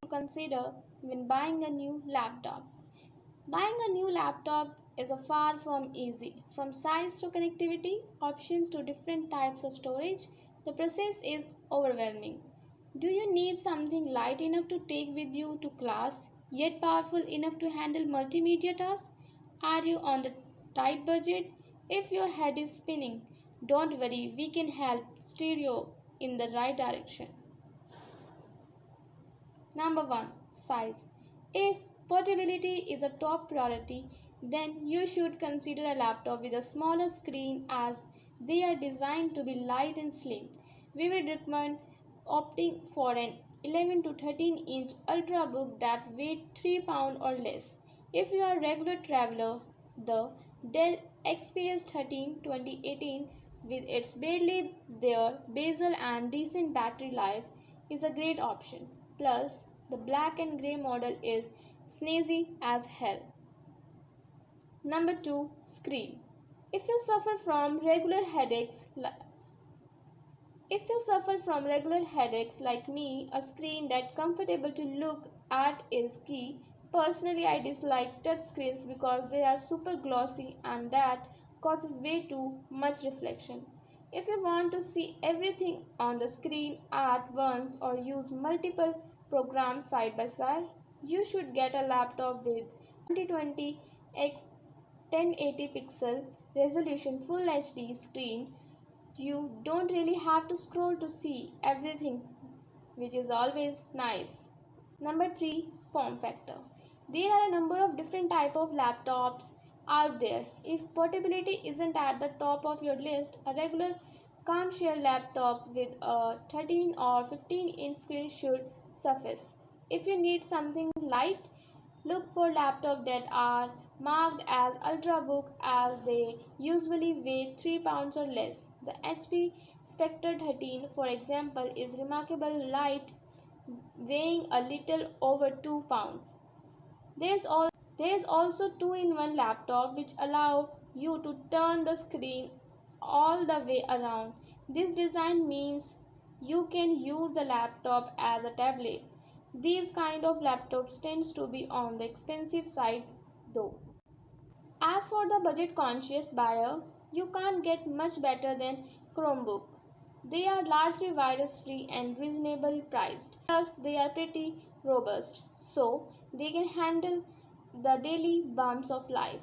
consider when buying a new laptop. Buying a new laptop is a far from easy. From size to connectivity, options to different types of storage, the process is overwhelming. Do you need something light enough to take with you to class, yet powerful enough to handle multimedia tasks? Are you on the tight budget? If your head is spinning, don't worry, we can help steer you in the right direction. Number 1. Size. If portability is a top priority, then you should consider a laptop with a smaller screen as they are designed to be light and slim. We would recommend opting for an 11 to 13-inch ultrabook that weighs 3 pounds or less. If you are a regular traveler, the Dell XPS 13 2018 with its barely there bezel and decent battery life is a great option. Plus, the black and grey model is snazzy as hell. Number 2. Screen. If you suffer from regular headaches, like me, a screen that's comfortable to look at is key. Personally, I dislike touch screens because they are super glossy and that causes way too much reflection. If you want to see everything on the screen at once or use multiple programs side by side, you should get a laptop with 2020 x 1080 pixel resolution full HD screen. You don't really have to scroll to see everything, which is always nice. Number 3. Form factor. There are a number of different type of laptops out there. If portability isn't at the top of your list, a regular CalmShare laptop with a 13 or 15-inch screen should suffice. If you need something light, look for laptops that are marked as ultrabook as they usually weigh 3 pounds or less. The HP Spectre 13, for example, is remarkably light, weighing a little over 2 pounds. There's also 2-in-1 laptop which allow you to turn the screen all the way around. This design means you can use the laptop as a tablet. These kind of laptops tends to be on the expensive side though. As for the budget conscious buyer, you can't get much better than Chromebook. They are largely virus free and reasonably priced. Plus they are pretty robust, so they can handle the daily bumps of life.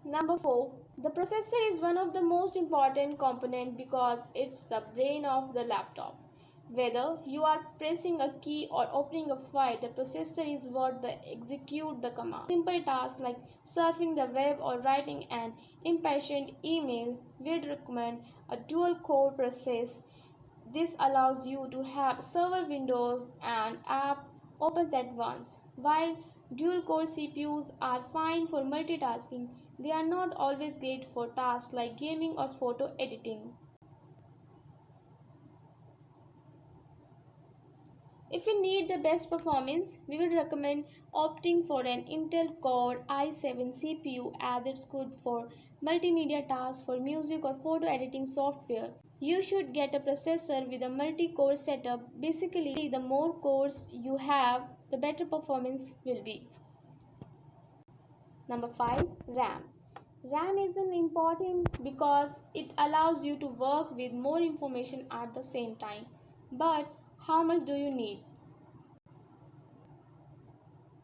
Number 4. The processor is one of the most important components because it's the brain of the laptop. Whether you are pressing a key or opening a file, the processor is what execute the command. Simple tasks like surfing the web or writing an impatient email, we'd recommend a dual-core process. This allows you to have several windows and app opens at once. While dual-core CPUs are fine for multitasking, they are not always great for tasks like gaming or photo editing. If you need the best performance, we would recommend opting for an Intel Core i7 CPU as it's good for multimedia tasks for music or photo editing software. You should get a processor with a multi-core setup. Basically, the more cores you have, the better performance will be. Number 5. RAM. RAM is important because it allows you to work with more information at the same time. But how much do you need?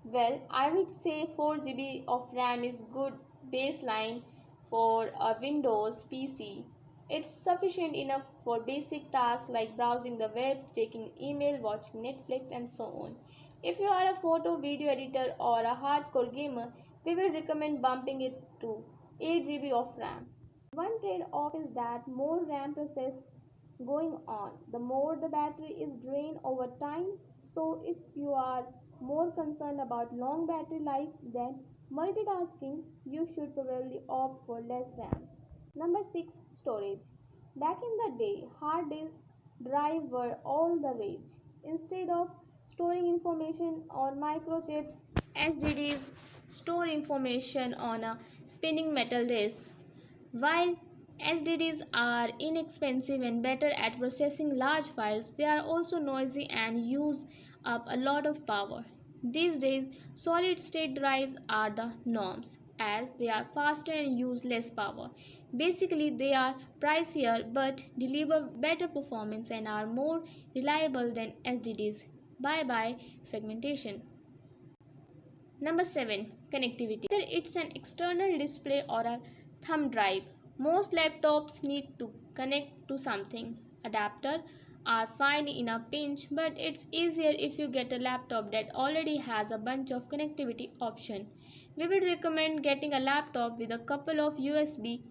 Well, I would say 4 GB of RAM is good baseline for a Windows PC. It's sufficient enough for basic tasks like browsing the web, checking email, watching Netflix, and so on. If you are a photo video editor or a hardcore gamer, we will recommend bumping it to 8 GB of RAM. One trade-off is that more RAM process going on, the more the battery is drained over time. So if you are more concerned about long battery life than multitasking, you should probably opt for less RAM. Number 6. Storage. Back in the day, hard disk drive were all the rage. Instead of storing information on microchips, HDDs store information on a spinning metal disk. While SSDs are inexpensive and better at processing large files. They are also noisy and use up a lot of power. These days, solid state drives are the norms as they are faster and use less power. Basically, they are pricier but deliver better performance and are more reliable than SSDs. Bye bye fragmentation. Number 7. Connectivity. Whether it's an external display or a thumb drive, most laptops need to connect to something. Adapters are fine in a pinch, but it's easier if you get a laptop that already has a bunch of connectivity options. We would recommend getting a laptop with a couple of USB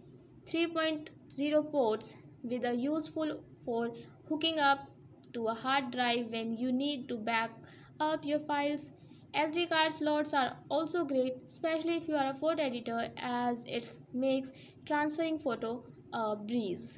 3.0 ports with a useful for hooking up to a hard drive when you need to back up your files. SD card slots are also great, especially if you are a photo editor, as it makes transferring photo a breeze.